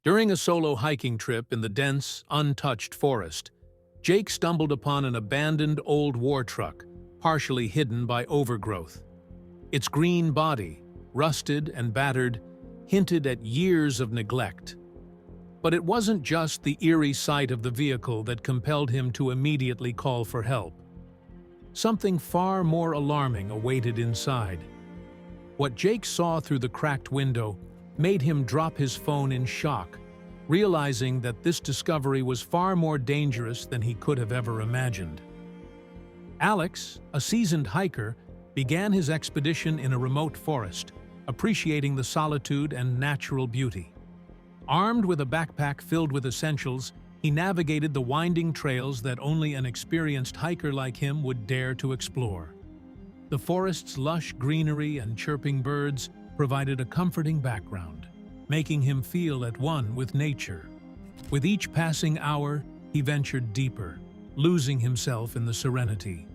During a solo hiking trip in the dense, untouched forest, Jake stumbled upon an abandoned old war truck, partially hidden by overgrowth. Its green body, rusted and battered, hinted at years of neglect. But it wasn't just the eerie sight of the vehicle that compelled him to immediately call for help. Something far more alarming awaited inside. What Jake saw through the cracked window made him drop his phone in shock, realizing that this discovery was far more dangerous than he could have ever imagined. Alex, a seasoned hiker, began his expedition in a remote forest, appreciating the solitude and natural beauty. Armed with a backpack filled with essentials, he navigated the winding trails that only an experienced hiker like him would dare to explore. The forest's lush greenery and chirping birds provided a comforting background, making him feel at one with nature. With each passing hour, he ventured deeper, losing himself in the serenity.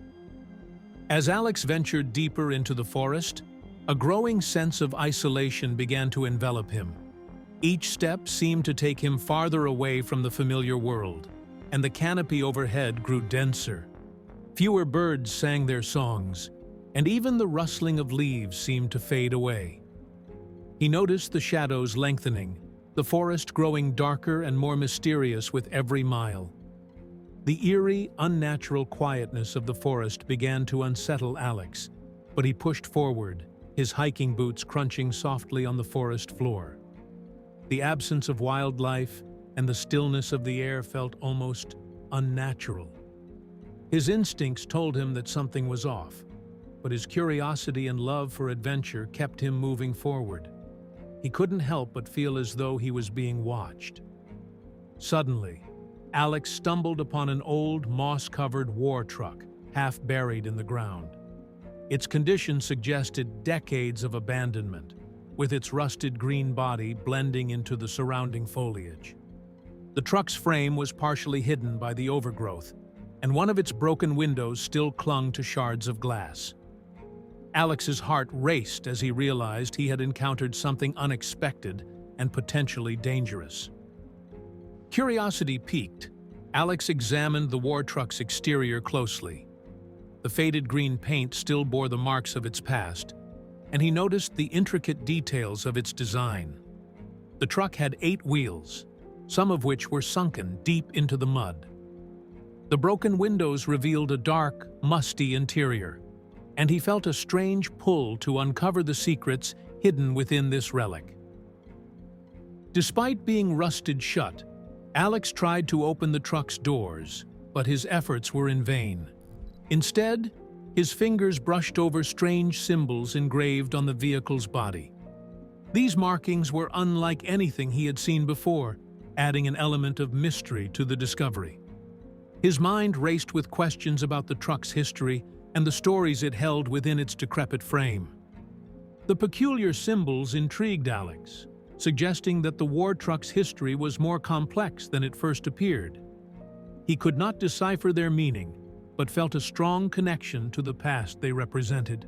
As Alex ventured deeper into the forest, a growing sense of isolation began to envelop him. Each step seemed to take him farther away from the familiar world, and the canopy overhead grew denser. Fewer birds sang their songs, and even the rustling of leaves seemed to fade away. He noticed the shadows lengthening, the forest growing darker and more mysterious with every mile. The eerie, unnatural quietness of the forest began to unsettle Alex, but he pushed forward, his hiking boots crunching softly on the forest floor. The absence of wildlife and the stillness of the air felt almost unnatural. His instincts told him that something was off, but his curiosity and love for adventure kept him moving forward. He couldn't help but feel as though he was being watched. Suddenly, Alex stumbled upon an old, moss-covered war truck, half buried in the ground. Its condition suggested decades of abandonment, with its rusted green body blending into the surrounding foliage. The truck's frame was partially hidden by the overgrowth, and one of its broken windows still clung to shards of glass. Alex's heart raced as he realized he had encountered something unexpected and potentially dangerous. Curiosity piqued, Alex examined the war truck's exterior closely. The faded green paint still bore the marks of its past, and he noticed the intricate details of its design. The truck had 8 wheels, some of which were sunken deep into the mud. The broken windows revealed a dark, musty interior, and he felt a strange pull to uncover the secrets hidden within this relic. Despite being rusted shut, Alex tried to open the truck's doors, but his efforts were in vain. Instead, his fingers brushed over strange symbols engraved on the vehicle's body. These markings were unlike anything he had seen before, adding an element of mystery to the discovery. His mind raced with questions about the truck's history and the stories it held within its decrepit frame. The peculiar symbols intrigued Alex, suggesting that the war truck's history was more complex than it first appeared. He could not decipher their meaning, but felt a strong connection to the past they represented.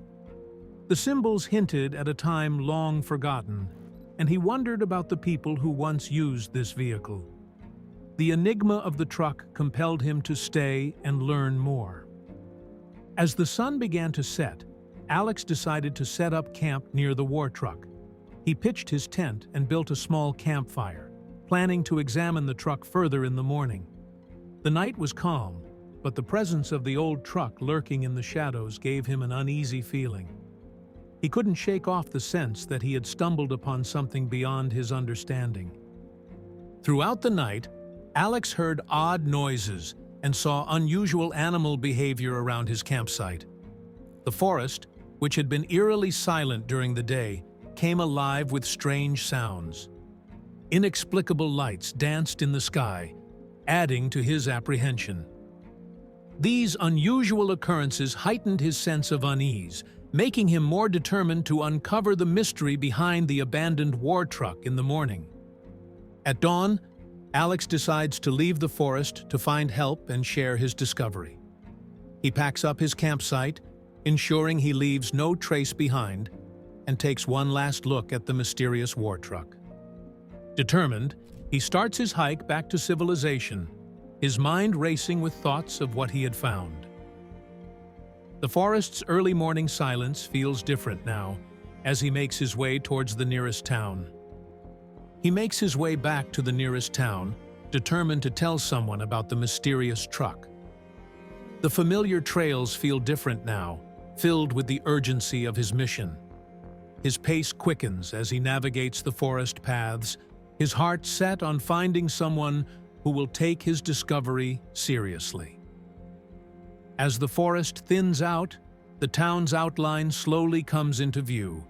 The symbols hinted at a time long forgotten, and he wondered about the people who once used this vehicle. The enigma of the truck compelled him to stay and learn more. As the sun began to set, Alex decided to set up camp near the war truck. He pitched his tent and built a small campfire, planning to examine the truck further in the morning. The night was calm, but the presence of the old truck lurking in the shadows gave him an uneasy feeling. He couldn't shake off the sense that he had stumbled upon something beyond his understanding. Throughout the night, Alex heard odd noises and saw unusual animal behavior around his campsite. The forest, which had been eerily silent during the day, came alive with strange sounds. Inexplicable lights danced in the sky, adding to his apprehension. These unusual occurrences heightened his sense of unease, making him more determined to uncover the mystery behind the abandoned war truck in the morning. At dawn, Alex decides to leave the forest to find help and share his discovery. He packs up his campsite, ensuring he leaves no trace behind, and takes one last look at the mysterious war truck. Determined, He starts his hike back to civilization, his mind racing with thoughts of what he had found. The forest's early morning silence feels different now, as he makes his way towards the nearest town. He makes his way back to the nearest town, determined to tell someone about the mysterious truck. The familiar trails feel different now, filled with the urgency of his mission. His pace quickens as he navigates the forest paths, his heart set on finding someone who will take his discovery seriously. As the forest thins out, the town's outline slowly comes into view,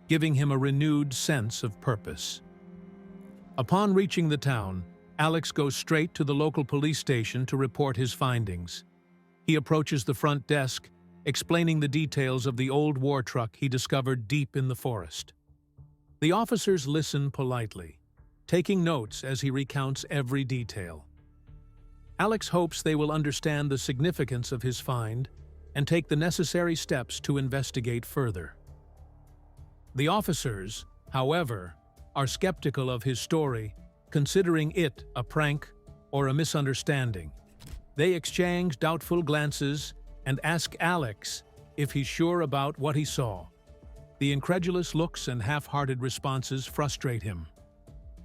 giving him a renewed sense of purpose. Upon reaching the town, Alex goes straight to the local police station to report his findings. He approaches the front desk, explaining the details of the old war truck he discovered deep in the forest. The officers listen politely, taking notes as he recounts every detail. Alex hopes they will understand the significance of his find and take the necessary steps to investigate further. The officers, however, are skeptical of his story, considering it a prank or a misunderstanding. They exchange doubtful glances and ask Alex if he's sure about what he saw. The incredulous looks and half-hearted responses frustrate him.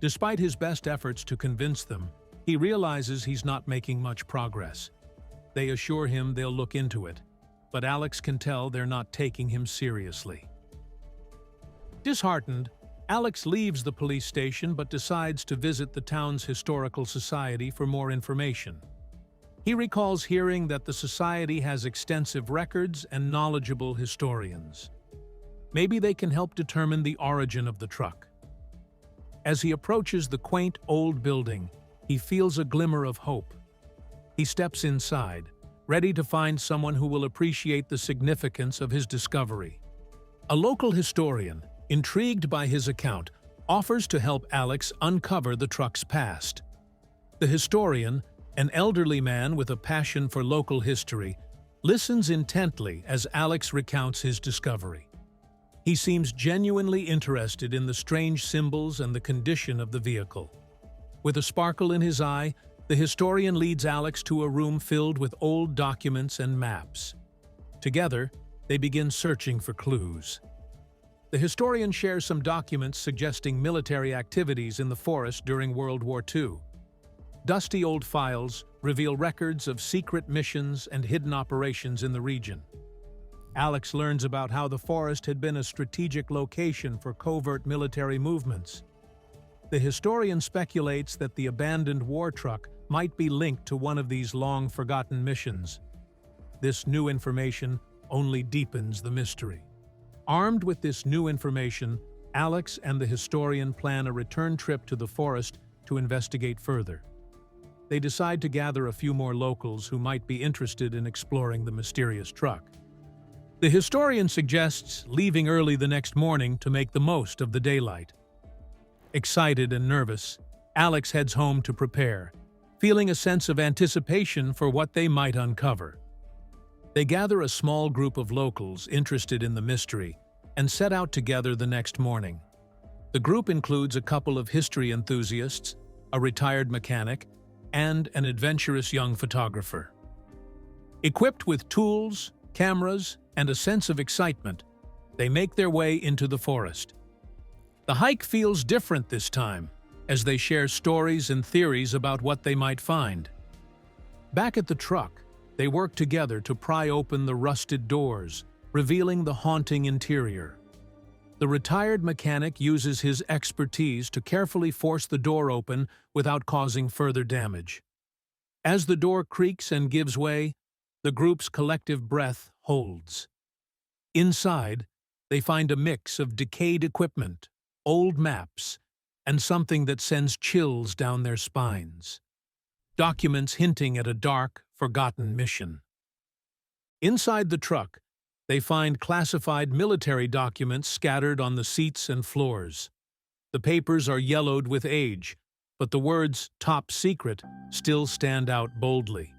Despite his best efforts to convince them, he realizes he's not making much progress. They assure him they'll look into it, but Alex can tell they're not taking him seriously. Disheartened, Alex leaves the police station but decides to visit the town's historical society for more information. He recalls hearing that the society has extensive records and knowledgeable historians. Maybe they can help determine the origin of the truck. As he approaches the quaint old building, he feels a glimmer of hope. He steps inside, ready to find someone who will appreciate the significance of his discovery. A local historian, intrigued by his account, offers to help Alex uncover the truck's past. The historian, an elderly man with a passion for local history, listens intently as Alex recounts his discovery. He seems genuinely interested in the strange symbols and the condition of the vehicle. With a sparkle in his eye, the historian leads Alex to a room filled with old documents and maps. Together, they begin searching for clues. The historian shares some documents suggesting military activities in the forest during World War II. Dusty old files reveal records of secret missions and hidden operations in the region. Alex learns about how the forest had been a strategic location for covert military movements. The historian speculates that the abandoned war truck might be linked to one of these long-forgotten missions. This new information only deepens the mystery. Armed with this new information, Alex and the historian plan a return trip to the forest to investigate further. They decide to gather a few more locals who might be interested in exploring the mysterious truck. The historian suggests leaving early the next morning to make the most of the daylight. Excited and nervous, Alex heads home to prepare, feeling a sense of anticipation for what they might uncover. They gather a small group of locals interested in the mystery and set out together the next morning. The group includes a couple of history enthusiasts, a retired mechanic, and an adventurous young photographer. Equipped with tools, cameras, and a sense of excitement, they make their way into the forest. The hike feels different this time, as they share stories and theories about what they might find. Back at the truck, they work together to pry open the rusted doors, revealing the haunting interior. The retired mechanic uses his expertise to carefully force the door open without causing further damage. As the door creaks and gives way, the group's collective breath holds. Inside, they find a mix of decayed equipment, old maps, and something that sends chills down their spines. Documents hinting at a dark, forgotten mission. Inside the truck, they find classified military documents scattered on the seats and floors. The papers are yellowed with age, but the words "Top Secret" still stand out boldly.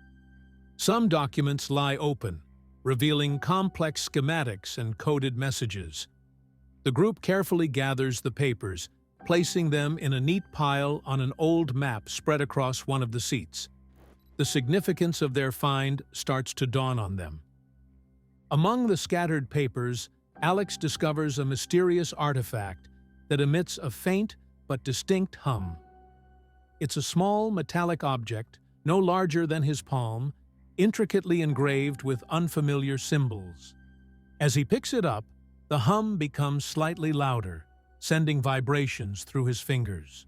Some documents lie open, revealing complex schematics and coded messages. The group carefully gathers the papers, placing them in a neat pile on an old map spread across one of the seats. The significance of their find starts to dawn on them. Among the scattered papers, Alex discovers a mysterious artifact that emits a faint but distinct hum. It's a small metallic object, no larger than his palm, intricately engraved with unfamiliar symbols. As he picks it up, the hum becomes slightly louder, sending vibrations through his fingers.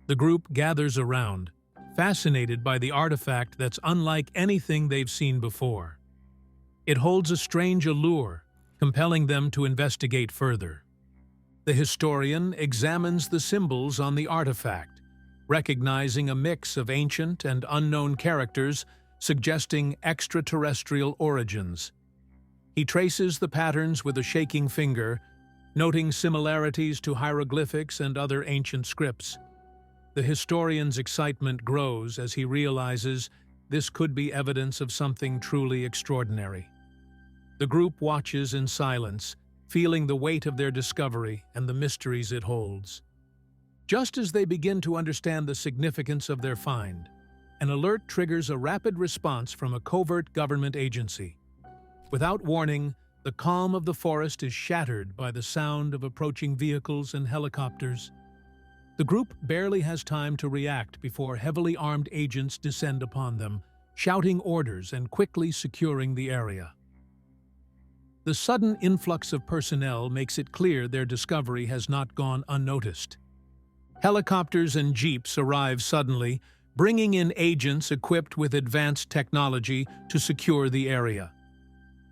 The group gathers around, fascinated by the artifact that's unlike anything they've seen before. It holds a strange allure, compelling them to investigate further. The historian examines the symbols on the artifact, recognizing a mix of ancient and unknown characters suggesting extraterrestrial origins. He traces the patterns with a shaking finger, noting similarities to hieroglyphics and other ancient scripts. The historian's excitement grows as he realizes this could be evidence of something truly extraordinary. The group watches in silence, feeling the weight of their discovery and the mysteries it holds. Just as they begin to understand the significance of their find, an alert triggers a rapid response from a covert government agency. Without warning, the calm of the forest is shattered by the sound of approaching vehicles and helicopters. The group barely has time to react before heavily armed agents descend upon them, shouting orders and quickly securing the area. The sudden influx of personnel makes it clear their discovery has not gone unnoticed. Helicopters and jeeps arrive suddenly, bringing in agents equipped with advanced technology to secure the area.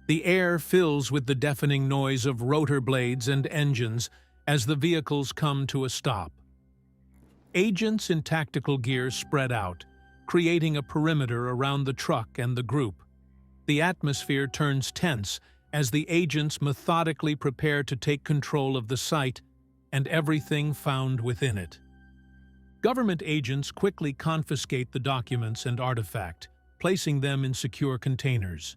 The air fills with the deafening noise of rotor blades and engines as the vehicles come to a stop. Agents in tactical gear spread out, creating a perimeter around the truck and the group. The atmosphere turns tense as the agents methodically prepare to take control of the site and everything found within it. Government agents quickly confiscate the documents and artifact, placing them in secure containers.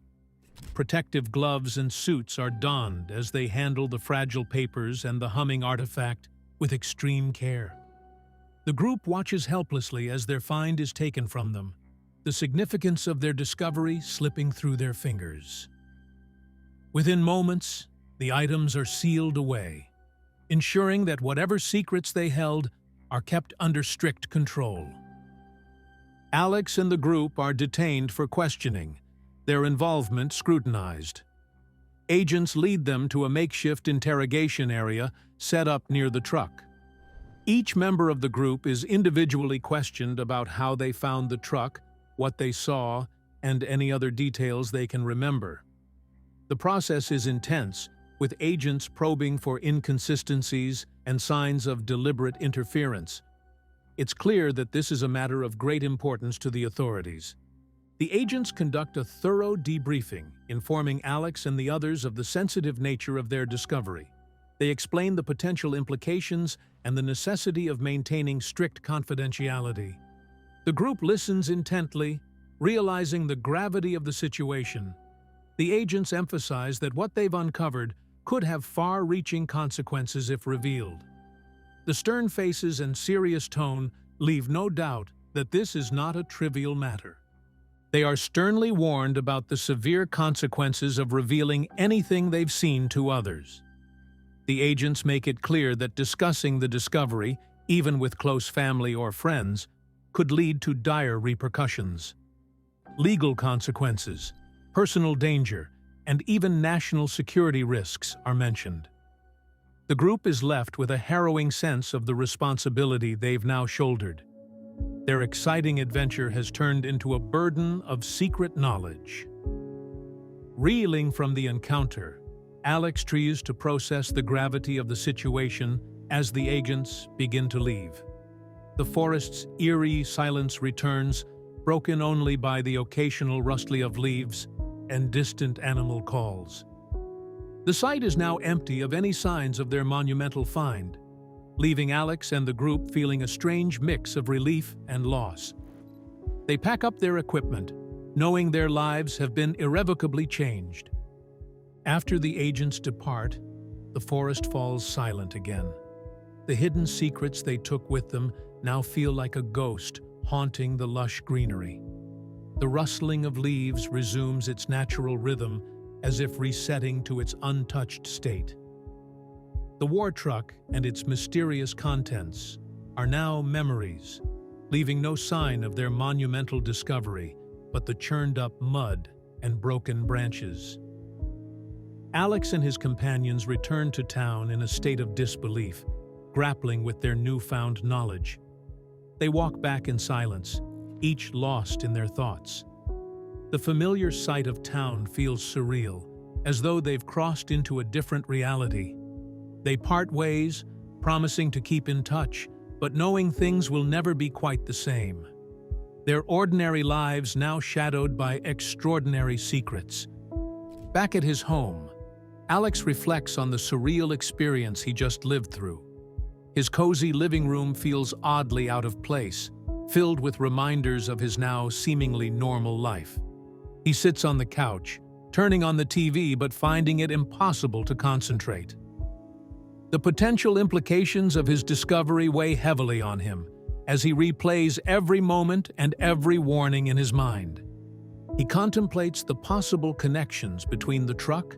Protective gloves and suits are donned as they handle the fragile papers and the humming artifact with extreme care. The group watches helplessly as their find is taken from them, the significance of their discovery slipping through their fingers. Within moments, the items are sealed away, ensuring that whatever secrets they held are kept under strict control. Alex and the group are detained for questioning, their involvement scrutinized. Agents lead them to a makeshift interrogation area set up near the truck. Each member of the group is individually questioned about how they found the truck, what they saw, and any other details they can remember. The process is intense, with agents probing for inconsistencies and signs of deliberate interference. It's clear that this is a matter of great importance to the authorities. The agents conduct a thorough debriefing, informing Alex and the others of the sensitive nature of their discovery. They explain the potential implications and the necessity of maintaining strict confidentiality. The group listens intently, realizing the gravity of the situation. The agents emphasize that what they've uncovered could have far-reaching consequences if revealed. The stern faces and serious tone leave no doubt that this is not a trivial matter. They are sternly warned about the severe consequences of revealing anything they've seen to others. The agents make it clear that discussing the discovery, even with close family or friends, could lead to dire repercussions. Legal consequences, personal danger, and even national security risks are mentioned. The group is left with a harrowing sense of the responsibility they've now shouldered. Their exciting adventure has turned into a burden of secret knowledge. Reeling from the encounter, Alex tries to process the gravity of the situation as the agents begin to leave. The forest's eerie silence returns, broken only by the occasional rustling of leaves and distant animal calls. The site is now empty of any signs of their monumental find, leaving Alex and the group feeling a strange mix of relief and loss. They pack up their equipment, knowing their lives have been irrevocably changed. After the agents depart, the forest falls silent again. The hidden secrets they took with them now feel like a ghost haunting the lush greenery. The rustling of leaves resumes its natural rhythm, as if resetting to its untouched state. The war truck and its mysterious contents are now memories, leaving no sign of their monumental discovery but the churned-up mud and broken branches. Alex and his companions return to town in a state of disbelief, grappling with their newfound knowledge. They walk back in silence, each lost in their thoughts. The familiar sight of town feels surreal, as though they've crossed into a different reality. They part ways, promising to keep in touch, but knowing things will never be quite the same. Their ordinary lives now shadowed by extraordinary secrets. Back at his home, Alex reflects on the surreal experience he just lived through. His cozy living room feels oddly out of place, filled with reminders of his now seemingly normal life. He sits on the couch, turning on the TV but finding it impossible to concentrate. The potential implications of his discovery weigh heavily on him, as he replays every moment and every warning in his mind. He contemplates the possible connections between the truck,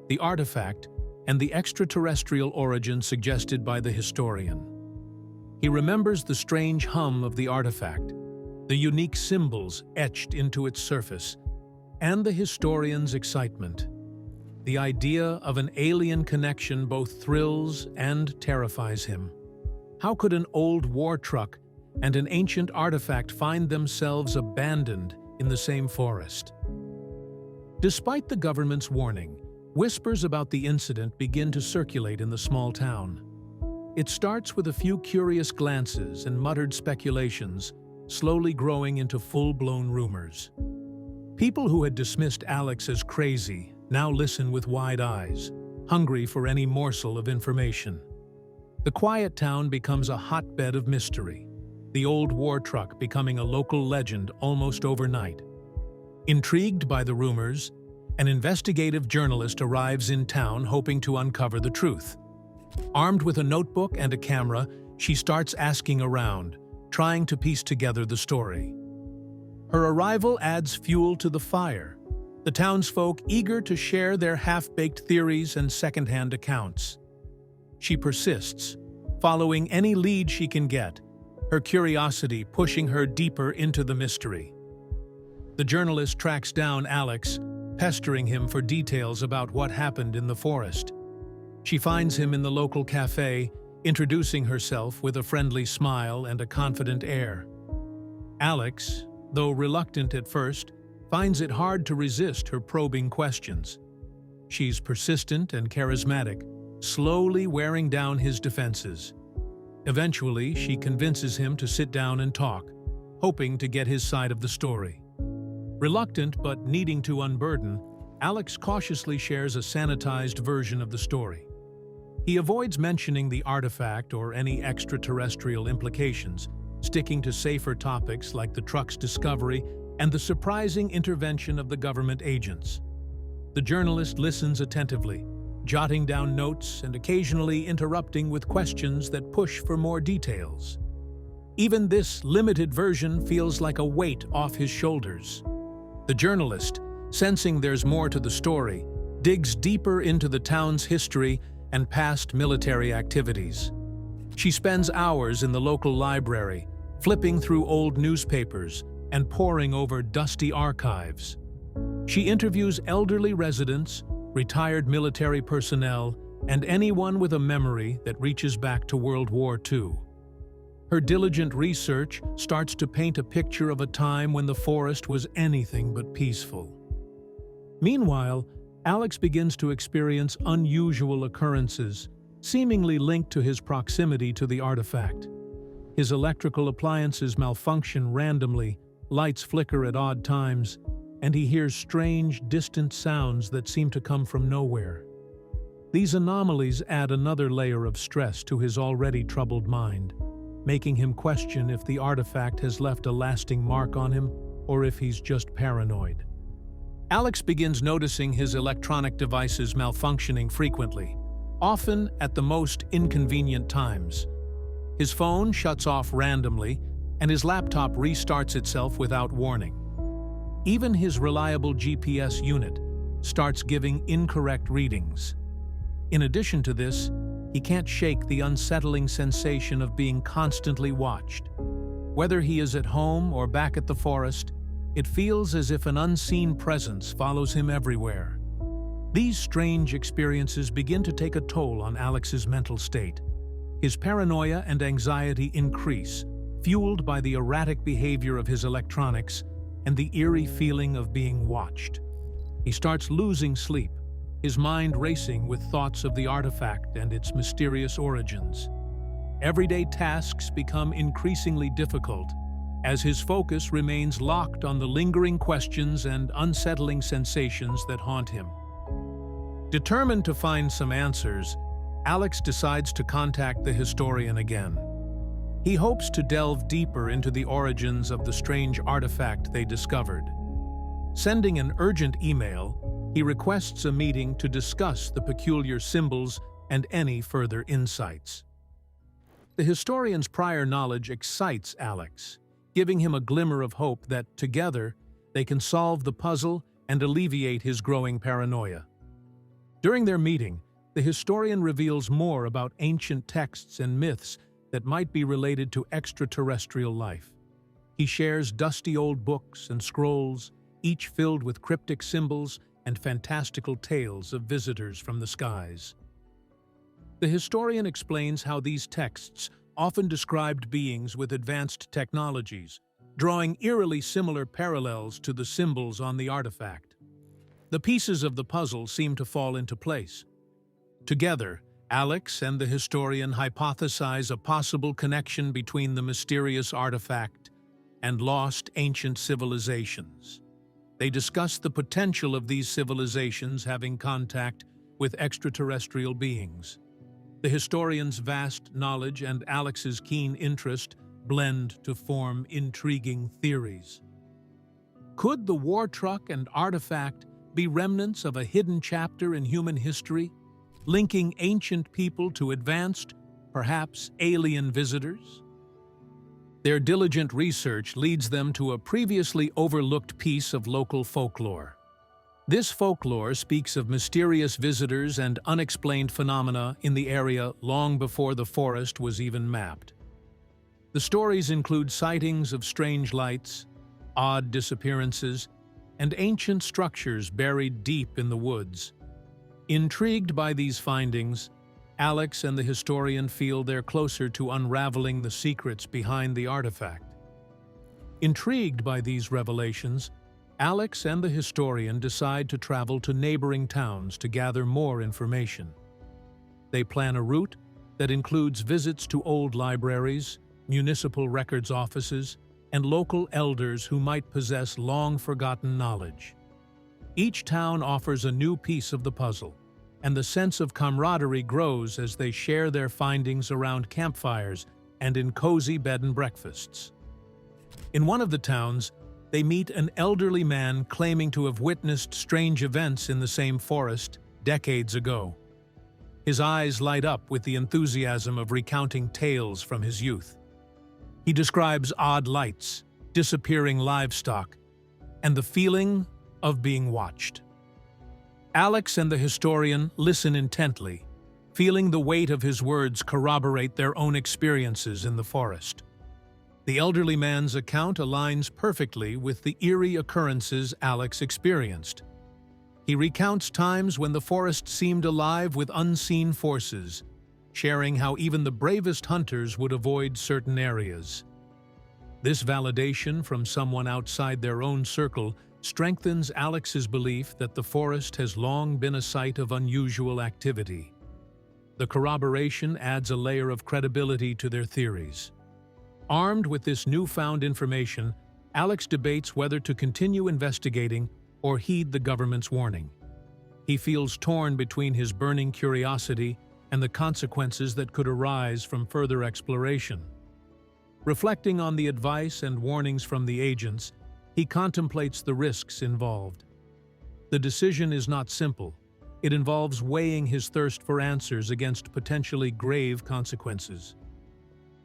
the artifact, and the extraterrestrial origin suggested by the historian. He remembers the strange hum of the artifact, the unique symbols etched into its surface, and the historian's excitement. The idea of an alien connection both thrills and terrifies him. How could an old war truck and an ancient artifact find themselves abandoned in the same forest? Despite the government's warning, whispers about the incident begin to circulate in the small town. It starts with a few curious glances and muttered speculations, slowly growing into full-blown rumors. People who had dismissed Alex as crazy now listen with wide eyes, hungry for any morsel of information. The quiet town becomes a hotbed of mystery, the old war truck becoming a local legend almost overnight. Intrigued by the rumors, an investigative journalist arrives in town hoping to uncover the truth. Armed with a notebook and a camera, she starts asking around, trying to piece together the story. Her arrival adds fuel to the fire, the townsfolk eager to share their half-baked theories and second-hand accounts. She persists, following any lead she can get, her curiosity pushing her deeper into the mystery. The journalist tracks down Alex, pestering him for details about what happened in the forest. She finds him in the local cafe, introducing herself with a friendly smile and a confident air. Alex, though reluctant at first, finds it hard to resist her probing questions. She's persistent and charismatic, slowly wearing down his defenses. Eventually, she convinces him to sit down and talk, hoping to get his side of the story. Reluctant but needing to unburden, Alex cautiously shares a sanitized version of the story. He avoids mentioning the artifact or any extraterrestrial implications, sticking to safer topics like the truck's discovery and the surprising intervention of the government agents. The journalist listens attentively, jotting down notes and occasionally interrupting with questions that push for more details. Even this limited version feels like a weight off his shoulders. The journalist, sensing there's more to the story, digs deeper into the town's history and past military activities. She spends hours in the local library, flipping through old newspapers and poring over dusty archives. She interviews elderly residents, retired military personnel, and anyone with a memory that reaches back to World War II. Her diligent research starts to paint a picture of a time when the forest was anything but peaceful. Meanwhile, Alex begins to experience unusual occurrences, seemingly linked to his proximity to the artifact. His electrical appliances malfunction randomly, lights flicker at odd times, and he hears strange, distant sounds that seem to come from nowhere. These anomalies add another layer of stress to his already troubled mind, making him question if the artifact has left a lasting mark on him or if he's just paranoid. Alex begins noticing his electronic devices malfunctioning frequently, often at the most inconvenient times, His phone shuts off randomly, and his laptop restarts itself without warning. Even his reliable GPS unit starts giving incorrect readings. In addition to this, he can't shake the unsettling sensation of being constantly watched. Whether he is at home or back at the forest, it feels as if an unseen presence follows him everywhere. These strange experiences begin to take a toll on Alex's mental state. His paranoia and anxiety increase, fueled by the erratic behavior of his electronics and the eerie feeling of being watched. He starts losing sleep, his mind racing with thoughts of the artifact and its mysterious origins. Everyday tasks become increasingly difficult, as his focus remains locked on the lingering questions and unsettling sensations that haunt him. Determined to find some answers, Alex decides to contact the historian again. He hopes to delve deeper into the origins of the strange artifact they discovered. Sending an urgent email, he requests a meeting to discuss the peculiar symbols and any further insights. The historian's prior knowledge excites Alex, giving him a glimmer of hope that, together, they can solve the puzzle and alleviate his growing paranoia. During their meeting, the historian reveals more about ancient texts and myths that might be related to extraterrestrial life. He shares dusty old books and scrolls, each filled with cryptic symbols and fantastical tales of visitors from the skies. The historian explains how these texts often described beings with advanced technologies, drawing eerily similar parallels to the symbols on the artifact. The pieces of the puzzle seem to fall into place. Together, Alex and the historian hypothesize a possible connection between the mysterious artifact and lost ancient civilizations. They discuss the potential of these civilizations having contact with extraterrestrial beings. The historian's vast knowledge and Alex's keen interest blend to form intriguing theories. Could the war truck and artifact be remnants of a hidden chapter in human history, linking ancient people to advanced, perhaps alien visitors? Their diligent research leads them to a previously overlooked piece of local folklore. This folklore speaks of mysterious visitors and unexplained phenomena in the area long before the forest was even mapped. The stories include sightings of strange lights, odd disappearances, and ancient structures buried deep in the woods. Intrigued by these findings, Alex and the historian feel they're closer to unraveling the secrets behind the artifact. Intrigued by these revelations, Alex and the historian decide to travel to neighboring towns to gather more information. They plan a route that includes visits to old libraries, municipal records offices, and local elders who might possess long-forgotten knowledge. Each town offers a new piece of the puzzle, and the sense of camaraderie grows as they share their findings around campfires and in cozy bed and breakfasts. In one of the towns, they meet an elderly man claiming to have witnessed strange events in the same forest decades ago. His eyes light up with the enthusiasm of recounting tales from his youth. He describes odd lights, disappearing livestock, and the feeling of being watched. Alex and the historian listen intently, feeling the weight of his words corroborate their own experiences in the forest. The elderly man's account aligns perfectly with the eerie occurrences Alex experienced. He recounts times when the forest seemed alive with unseen forces, sharing how even the bravest hunters would avoid certain areas. This validation from someone outside their own circle strengthens Alex's belief that the forest has long been a site of unusual activity. The corroboration adds a layer of credibility to their theories. Armed with this newfound information, Alex debates whether to continue investigating or heed the government's warning. He feels torn between his burning curiosity and the consequences that could arise from further exploration. Reflecting on the advice and warnings from the agents, he contemplates the risks involved. The decision is not simple. It involves weighing his thirst for answers against potentially grave consequences.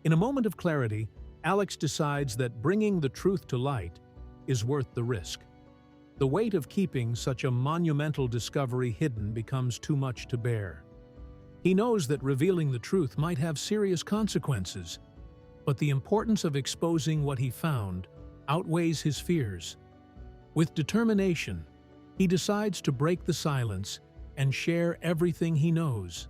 In a moment of clarity, Alex decides that bringing the truth to light is worth the risk. The weight of keeping such a monumental discovery hidden becomes too much to bear. He knows that revealing the truth might have serious consequences, but the importance of exposing what he found outweighs his fears. With determination, he decides to break the silence and share everything he knows.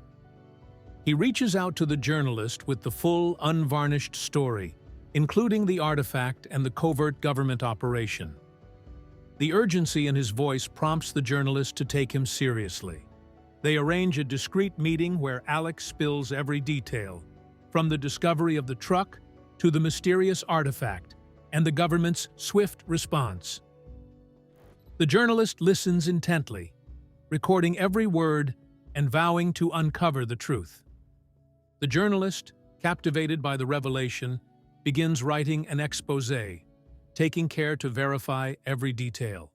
He reaches out to the journalist with the full, unvarnished story, including the artifact and the covert government operation. The urgency in his voice prompts the journalist to take him seriously. They arrange a discreet meeting where Alex spills every detail, from the discovery of the truck to the mysterious artifact and the government's swift response. The journalist listens intently, recording every word and vowing to uncover the truth. The journalist, captivated by the revelation, begins writing an exposé, taking care to verify every detail.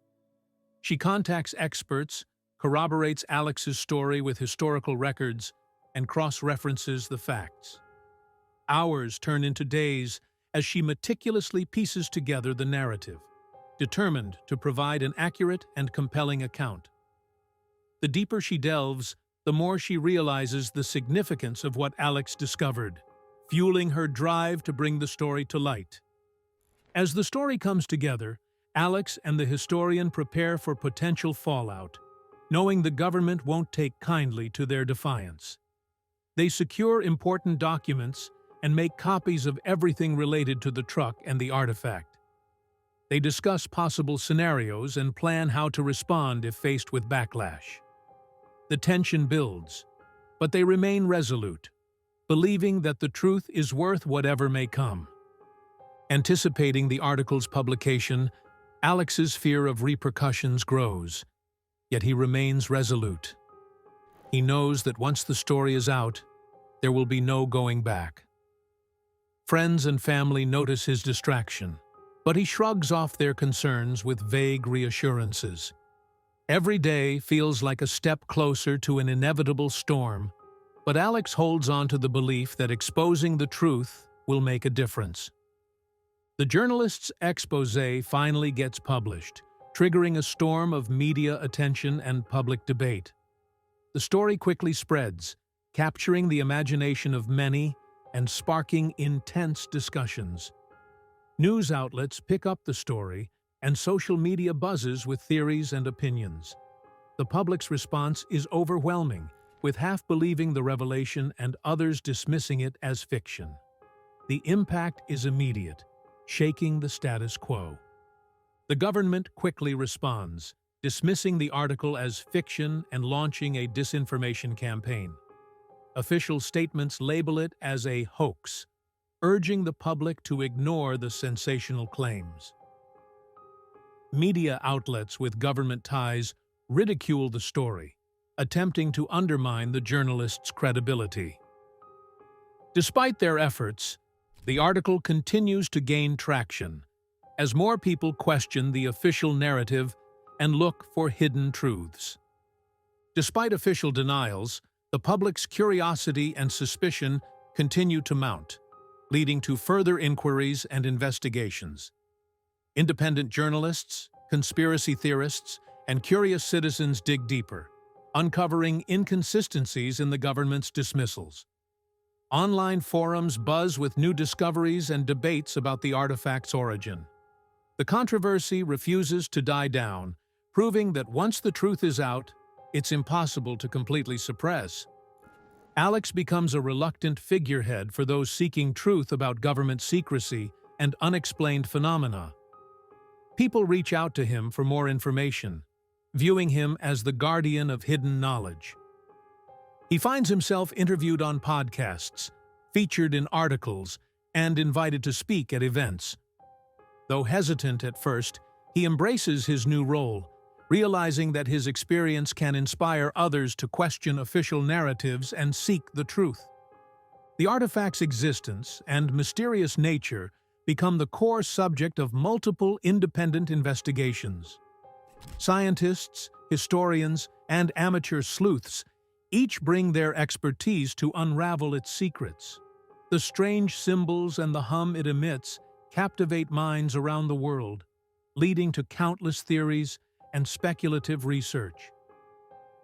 She contacts experts, corroborates Alex's story with historical records, and cross-references the facts. Hours turn into days as she meticulously pieces together the narrative, determined to provide an accurate and compelling account. The deeper she delves, the more she realizes the significance of what Alex discovered, fueling her drive to bring the story to light. As the story comes together, Alex and the historian prepare for potential fallout, knowing the government won't take kindly to their defiance. They secure important documents and make copies of everything related to the truck and the artifact. They discuss possible scenarios and plan how to respond if faced with backlash. The tension builds, but they remain resolute, believing that the truth is worth whatever may come. Anticipating the article's publication, Alex's fear of repercussions grows, yet he remains resolute. He knows that once the story is out, there will be no going back. Friends and family notice his distraction, but he shrugs off their concerns with vague reassurances. Every day feels like a step closer to an inevitable storm, but Alex holds on to the belief that exposing the truth will make a difference. The journalist's exposé finally gets published, triggering a storm of media attention and public debate. The story quickly spreads, capturing the imagination of many and sparking intense discussions. News outlets pick up the story, and social media buzzes with theories and opinions. The public's response is overwhelming, with half believing the revelation and others dismissing it as fiction. The impact is immediate, shaking the status quo. The government quickly responds, dismissing the article as fiction and launching a disinformation campaign. Official statements label it as a hoax, urging the public to ignore the sensational claims. Media outlets with government ties ridicule the story, attempting to undermine the journalist's credibility. Despite their efforts, the article continues to gain traction as more people question the official narrative and look for hidden truths. Despite official denials, the public's curiosity and suspicion continue to mount, leading to further inquiries and investigations. Independent journalists, conspiracy theorists, and curious citizens dig deeper, uncovering inconsistencies in the government's dismissals. Online forums buzz with new discoveries and debates about the artifact's origin. The controversy refuses to die down, proving that once the truth is out, it's impossible to completely suppress. Alex becomes a reluctant figurehead for those seeking truth about government secrecy and unexplained phenomena. People reach out to him for more information, viewing him as the guardian of hidden knowledge. He finds himself interviewed on podcasts, featured in articles, and invited to speak at events. Though hesitant at first, he embraces his new role, realizing that his experience can inspire others to question official narratives and seek the truth. The artifact's existence and mysterious nature become the core subject of multiple independent investigations. Scientists, historians, and amateur sleuths each bring their expertise to unravel its secrets. The strange symbols and the hum it emits captivate minds around the world, leading to countless theories and speculative research.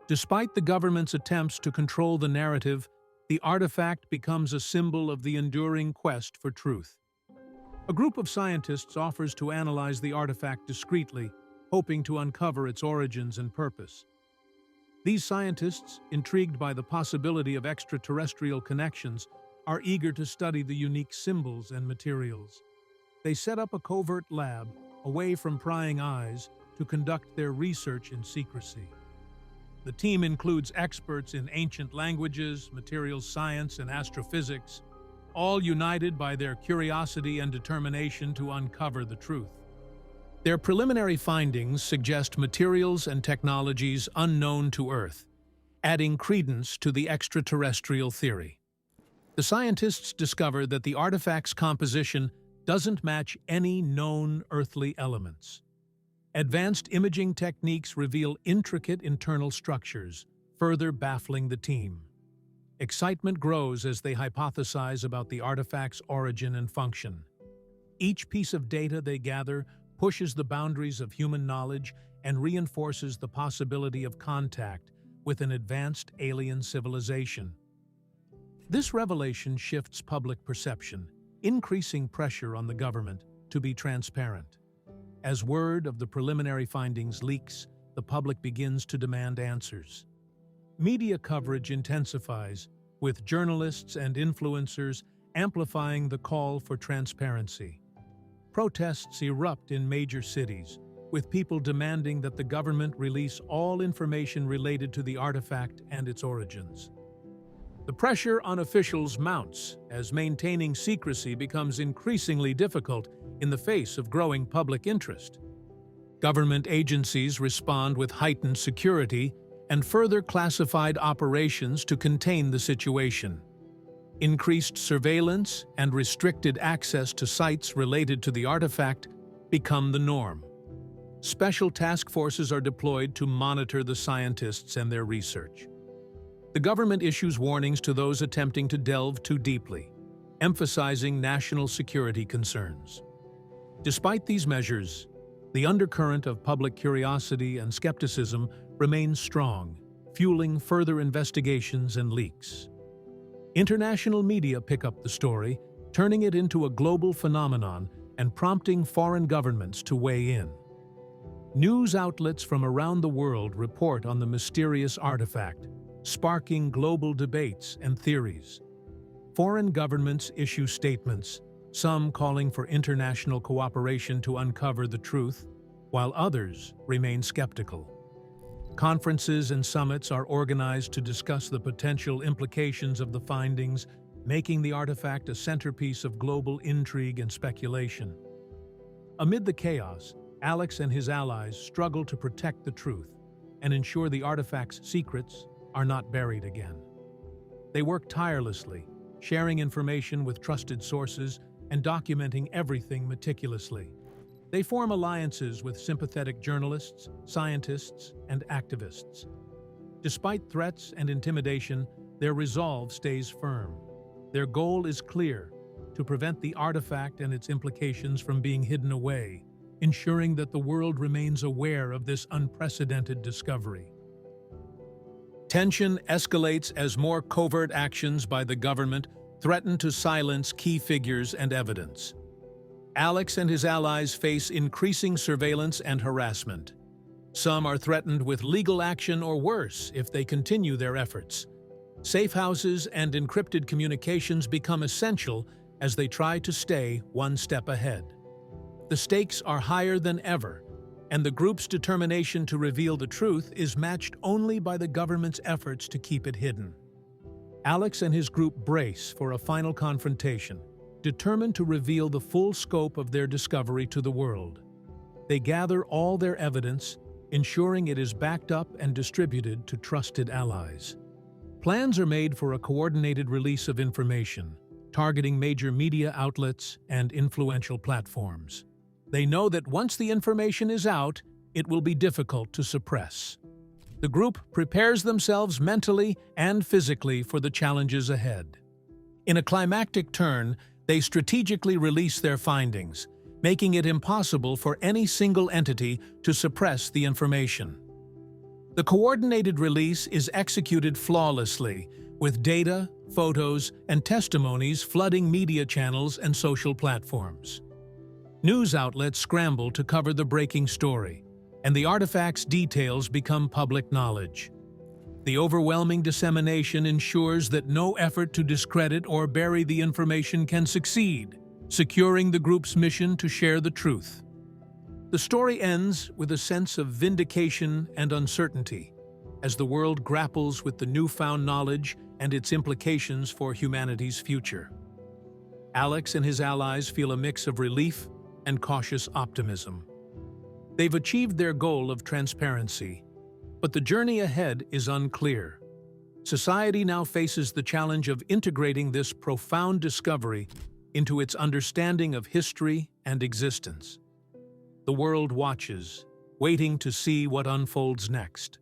Despite the government's attempts to control the narrative, the artifact becomes a symbol of the enduring quest for truth. A group of scientists offers to analyze the artifact discreetly, hoping to uncover its origins and purpose. These scientists, intrigued by the possibility of extraterrestrial connections, are eager to study the unique symbols and materials. They set up a covert lab, away from prying eyes, to conduct their research in secrecy. The team includes experts in ancient languages, materials science, and astrophysics, all united by their curiosity and determination to uncover the truth. Their preliminary findings suggest materials and technologies unknown to Earth, adding credence to the extraterrestrial theory. The scientists discover that the artifact's composition doesn't match any known earthly elements. Advanced imaging techniques reveal intricate internal structures, further baffling the team. Excitement grows as they hypothesize about the artifact's origin and function. Each piece of data they gather pushes the boundaries of human knowledge and reinforces the possibility of contact with an advanced alien civilization. This revelation shifts public perception, increasing pressure on the government to be transparent. As word of the preliminary findings leaks, the public begins to demand answers. Media coverage intensifies, with journalists and influencers amplifying the call for transparency. Protests erupt in major cities, with people demanding that the government release all information related to the artifact and its origins. The pressure on officials mounts as maintaining secrecy becomes increasingly difficult in the face of growing public interest. Government agencies respond with heightened security and further classified operations to contain the situation. Increased surveillance and restricted access to sites related to the artifact become the norm. Special task forces are deployed to monitor the scientists and their research. The government issues warnings to those attempting to delve too deeply, emphasizing national security concerns. Despite these measures, the undercurrent of public curiosity and skepticism remains strong, fueling further investigations and leaks. International media pick up the story, turning it into a global phenomenon and prompting foreign governments to weigh in. News outlets from around the world report on the mysterious artifact, sparking global debates and theories. Foreign governments issue statements, some calling for international cooperation to uncover the truth, while others remain skeptical. Conferences and summits are organized to discuss the potential implications of the findings, making the artifact a centerpiece of global intrigue and speculation. Amid the chaos, Alex and his allies struggle to protect the truth and ensure the artifact's secrets are not buried again. They work tirelessly, sharing information with trusted sources and documenting everything meticulously. They form alliances with sympathetic journalists, scientists, and activists. Despite threats and intimidation, their resolve stays firm. Their goal is clear: to prevent the artifact and its implications from being hidden away, ensuring that the world remains aware of this unprecedented discovery. Tension escalates as more covert actions by the government threaten to silence key figures and evidence. Alex and his allies face increasing surveillance and harassment. Some are threatened with legal action or worse if they continue their efforts. Safe houses and encrypted communications become essential as they try to stay one step ahead. The stakes are higher than ever, and the group's determination to reveal the truth is matched only by the government's efforts to keep it hidden. Alex and his group brace for a final confrontation, determined to reveal the full scope of their discovery to the world. They gather all their evidence, ensuring it is backed up and distributed to trusted allies. Plans are made for a coordinated release of information, targeting major media outlets and influential platforms. They know that once the information is out, it will be difficult to suppress. The group prepares themselves mentally and physically for the challenges ahead. In a climactic turn, they strategically release their findings, making it impossible for any single entity to suppress the information. The coordinated release is executed flawlessly, with data, photos, and testimonies flooding media channels and social platforms. News outlets scramble to cover the breaking story, and the artifact's details become public knowledge. The overwhelming dissemination ensures that no effort to discredit or bury the information can succeed, securing the group's mission to share the truth. The story ends with a sense of vindication and uncertainty, as the world grapples with the newfound knowledge and its implications for humanity's future. Alex and his allies feel a mix of relief and cautious optimism. They've achieved their goal of transparency, but the journey ahead is unclear. Society now faces the challenge of integrating this profound discovery into its understanding of history and existence. The world watches, waiting to see what unfolds next.